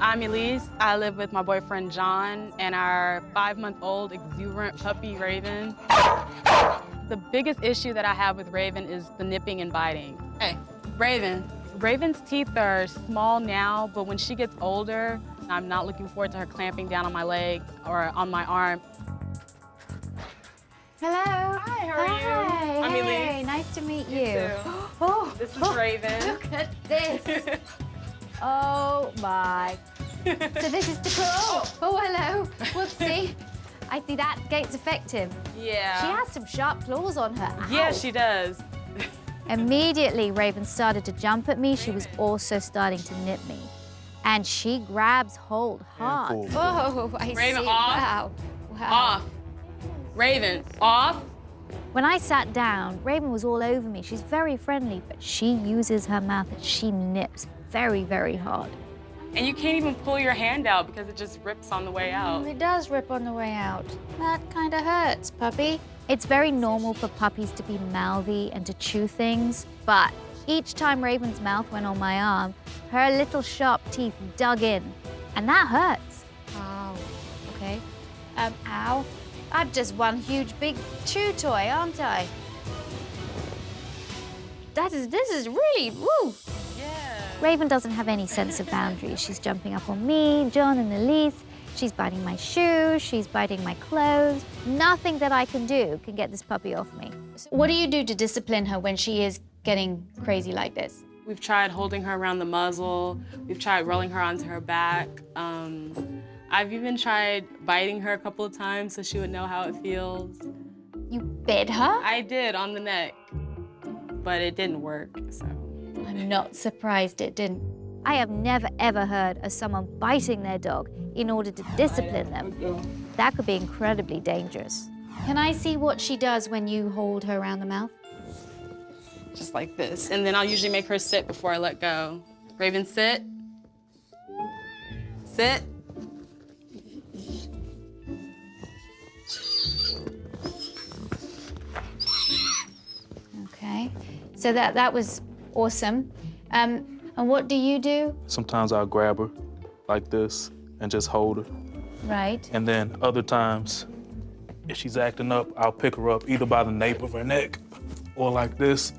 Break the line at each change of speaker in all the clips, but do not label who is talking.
I'm Elise. I live with my boyfriend, John, and our 5-month-old exuberant puppy, Raven. The biggest issue that I have with Raven is the nipping and biting. Hey, Raven. Raven's teeth are small now, but when she gets older, I'm not looking forward to her clamping down on my leg or on my arm.
Hello.
Hi, how are you? I'm
Hey,
Elise.
nice to meet you.
You too.
Oh,
This is Raven.
Look at this. Oh my. So this is the claw. Oh, hello. Whoopsie. I see that gate's effective.
Yeah.
She has some sharp claws on her. Ow.
Yeah, she does.
Immediately, Raven started to jump at me. She was also starting to nip me. And she grabs hold hard.
Cool.
Oh, I
Raven,
see.
off.
Wow. Wow.
Off. Raven, off.
When I sat down, Raven was all over me. She's very friendly, but she uses her mouth and she nips very, very hard.
And you can't even pull your hand out because it just rips on the way out.
It does rip on the way out. That kind of hurts, puppy. It's very normal for puppies to be mouthy and to chew things, but each time Raven's mouth went on my arm, her little sharp teeth dug in, and that hurts. Ow. Okay. Ow. I'm just one huge big chew toy, aren't I? This is really, woo!
Yeah.
Raven doesn't have any sense of boundaries. She's jumping up on me, John and Elise. She's biting my shoes, she's biting my clothes. Nothing that I can do can get this puppy off me. What do you do to discipline her when she is getting crazy like this?
We've tried holding her around the muzzle. We've tried rolling her onto her back. I've even tried biting her a couple of times so she would know how it feels.
You bit her?
I did on the neck, but it didn't work, so.
I'm not surprised it didn't. I have never, ever heard of someone biting their dog in order to discipline them. That could be incredibly dangerous. Can I see what she does when you hold her around the mouth?
Just like this. And then I'll usually make her sit before I let go. Raven, sit. Sit.
Okay, so that was awesome. And what do you do?
Sometimes I'll grab her like this and just hold her.
Right.
And then other times, if she's acting up, I'll pick her up either by the nape of her neck or like this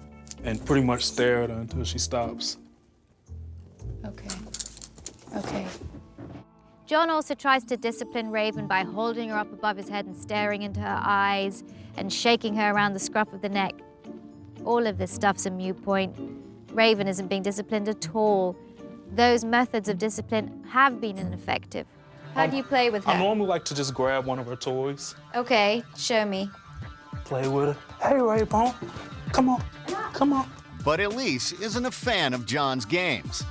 and pretty much stare at her until she stops.
Okay. Okay. John also tries to discipline Raven by holding her up above his head and staring into her eyes and shaking her around the scruff of the neck. All of this stuff's a moot point. Raven isn't being disciplined at all. Those methods of discipline have been ineffective. How do you play with her?
I normally like to just grab one of her toys,
Okay, show me.
play with her. Hey, Raybone, come on, come on.
But Elise isn't a fan of John's games.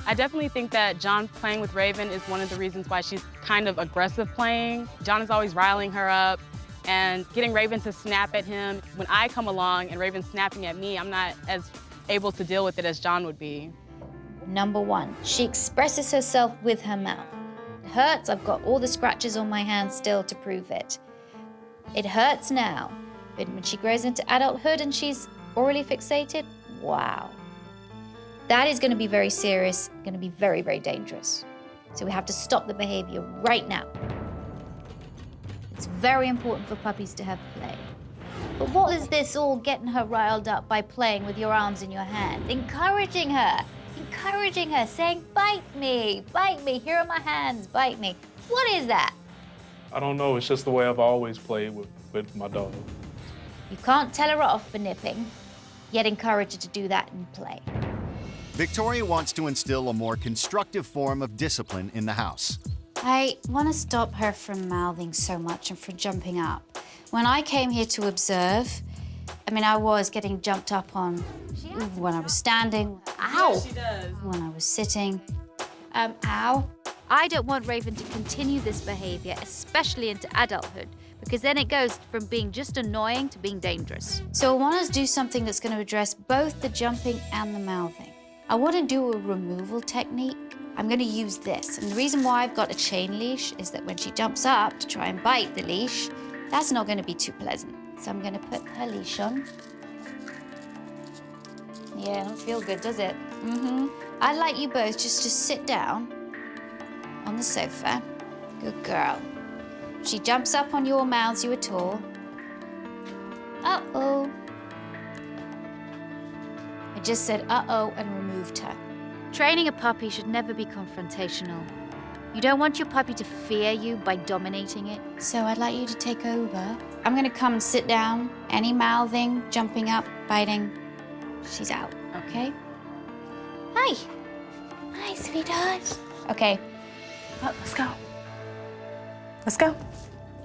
I definitely think that John playing with Raven is one of the reasons why she's kind of aggressive playing. John is always riling her up and getting Raven to snap at him. When I come along and Raven's snapping at me, I'm not as able to deal with it as John would be.
Number one, she expresses herself with her mouth. It hurts. I've got all the scratches on my hands still to prove it. It hurts now, but when she grows into adulthood and she's orally fixated, wow. That is going to be very serious, going to be very, very dangerous. So we have to stop the behavior right now. It's very important for puppies to have play. But what is this all getting her riled up by playing with your arms in your hand? Encouraging her, saying, bite me, here are my hands, bite me. What is that?
I don't know, it's just the way I've always played with my dog.
You can't tell her off for nipping, yet encourage her to do that in play.
Victoria wants to instill a more constructive form of discipline in the house.
I want to stop her from mouthing so much and from jumping up. When I came here to observe, I was getting jumped up on when I was standing. Ow!
Yeah, she does.
When I was sitting. Ow.
I don't want Raven to continue this behavior, especially into adulthood, because then it goes from being just annoying to being dangerous.
So I want to do something that's going to address both the jumping and the mouthing. I want to do a removal technique. I'm going to use this. And the reason why I've got a chain leash is that when she jumps up to try and bite the leash, that's not going to be too pleasant. So I'm going to put her leash on. Yeah, it don't feel good, does it? Mm-hmm. I'd like you both just to sit down on the sofa. Good girl. She jumps up on you or mouths you at all. Uh-oh. I just said uh-oh and removed her. Training a puppy should never be confrontational. You don't want your puppy to fear you by dominating it. So I'd like you to take over. I'm gonna come and sit down. Any mouthing, jumping up, biting, she's out, okay? Hi. Hi, sweetheart. Okay.
Oh, let's go. Let's go.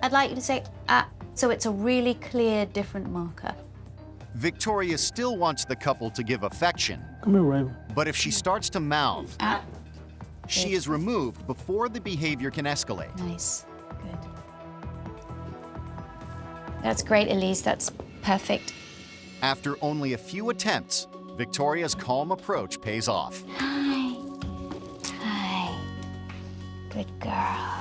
I'd like you to say, so it's a really clear, different marker.
Victoria still wants the couple to give affection,
Come here, Raven.
but if she starts to mouth,
Ah,
she is removed before the behavior can escalate.
nice. Good. That's great, Elise. That's perfect.
After only a few attempts, Victoria's calm approach pays off.
Hi. Hi. Good girl.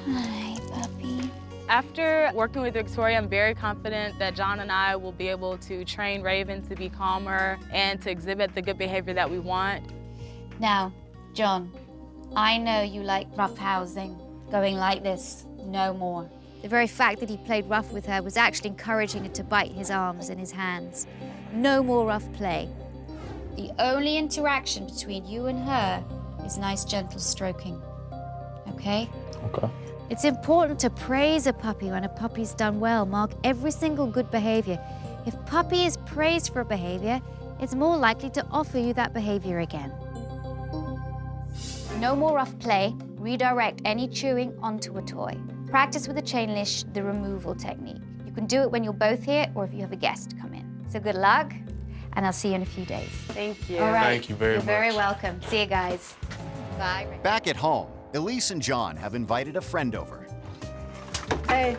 Hi, puppy.
After working with Victoria, I'm very confident that John and I will be able to train Raven to be calmer and to exhibit the good behavior that we want.
Now, John, I know you like rough housing, going like this, no more. The very fact that he played rough with her was actually encouraging her to bite his arms and his hands. No more rough play. The only interaction between you and her is nice, gentle stroking. Okay?
Okay.
It's important to praise a puppy when a puppy's done well. Mark every single good behavior. If puppy is praised for a behavior, it's more likely to offer you that behavior again. No more rough play. Redirect any chewing onto a toy. Practice with a chain leash the removal technique. You can do it when you're both here or if you have a guest come in. So good luck, and I'll see you in a few days.
Thank you.
All right.
Thank you very
You're very
much.
welcome. See you guys. Bye.
Back at home, Elise and John have invited a friend over.
Hey.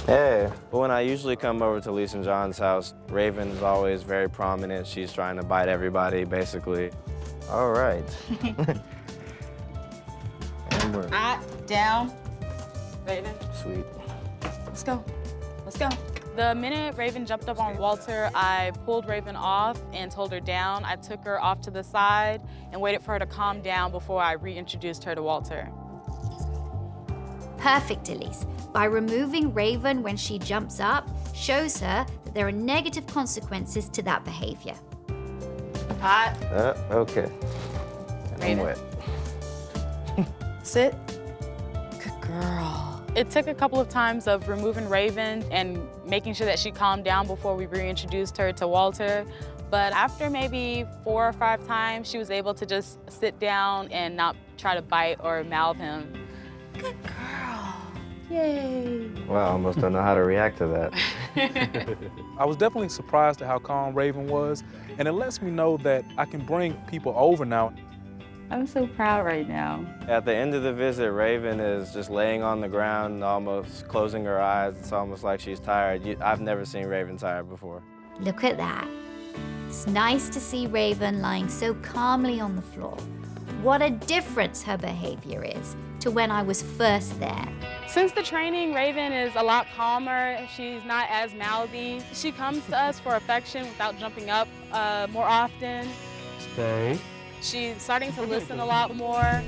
Hey, when I usually come over to Lisa and John's house, Raven is always very prominent. She's trying to bite everybody, basically. All right. And we're
Down. Raven.
sweet.
Let's go. Let's go. The minute Raven jumped up on Walter, I pulled Raven off and told her down. I took her off to the side and waited for her to calm down before I reintroduced her to Walter.
Perfect, Elise. By removing Raven when she jumps up, shows her that there are negative consequences to that behavior.
Hot.
Okay. And I'm
Raven.
wet.
Sit. Good girl. It took a couple of times of removing Raven and making sure that she calmed down before we reintroduced her to Walter. But after maybe 4 or 5 times, she was able to just sit down and not try to bite or mouth him. Good girl. Yay.
Well, I almost don't know how to react to that.
I was definitely surprised at how calm Raven was, and it lets me know that I can bring people over now.
I'm so proud right now.
At the end of the visit, Raven is just laying on the ground, almost closing her eyes. It's almost like she's tired. I've never seen Raven tired before.
Look at that. It's nice to see Raven lying so calmly on the floor. What a difference her behavior is to when I was first there.
Since the training, Raven is a lot calmer. She's not as mouthy. She comes to us for affection without jumping up more often.
Stay.
She's starting to listen a lot more.